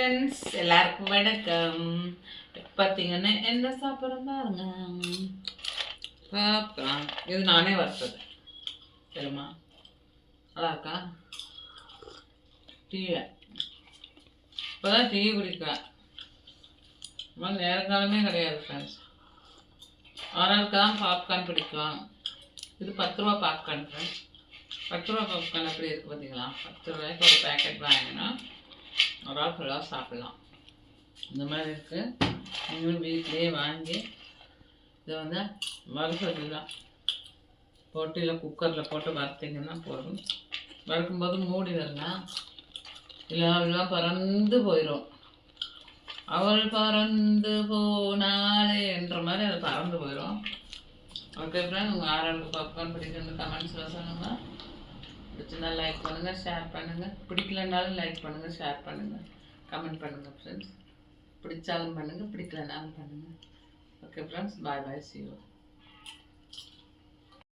Friends, எல்லாருக்கும் வணக்கம். பார்த்தீங்கன்னா என்ன சாப்பிட்றோம் பாருங்க. பாப்பலாம். இது நானே வறுத்தது தெரியுமா? நல்லா இருக்கா? டீயை இப்போதான் டீ குடிக்கிறேன். நேரங்காலமே கிடையாது ஃப்ரெண்ட்ஸ். ஆனாலுக்கு தான் பாப்கார்ன் பிடிக்கும். இது 10 ரூபா பாப்கார்ன் ஃப்ரெண்ட்ஸ். 10 ரூபா பாப்கார்ன் எப்படி இருக்குது பார்த்தீங்களா? 10 ரூபாய்க்கு ஒரு பேக்கெட் வாங்கினா ஒரு ஆள் ஃபுல்லாக சாப்பிட்லாம். இந்த மாதிரி இருக்குது. நீங்களும் வீட்லேயே வாங்கி இதை வந்து வறுக்கிறது தான் போட்டு இல்லை குக்கரில் போட்டு வறுத்திங்கன்னா போதும். வறுக்கும்போது மூடி வரலாம், இல்லை பறந்து போயிடும். அவள் பறந்து போனாலே என்ற மாதிரி அது பறந்து போயிடும். ஓகே ஃப்ரெண்ட், உங்கள் ஆரோக்கிய பாப்கார்ன் பிடிக்கிறது கமெண்ட்ஸில் சொல்லுங்கள். பிடிச்சிருந்தா லைக் பண்ணுங்கள், ஷேர் பண்ணுங்கள். பிடிக்கலனாலும் லைக் பண்ணுங்கள், ஷேர் பண்ணுங்கள், கமெண்ட் பண்ணுங்கள் ஃப்ரெண்ட்ஸ். பிடிச்சாலும் பண்ணுங்கள், பிடிக்கலனாலும் பண்ணுங்கள். Okay friends, bye bye, see you.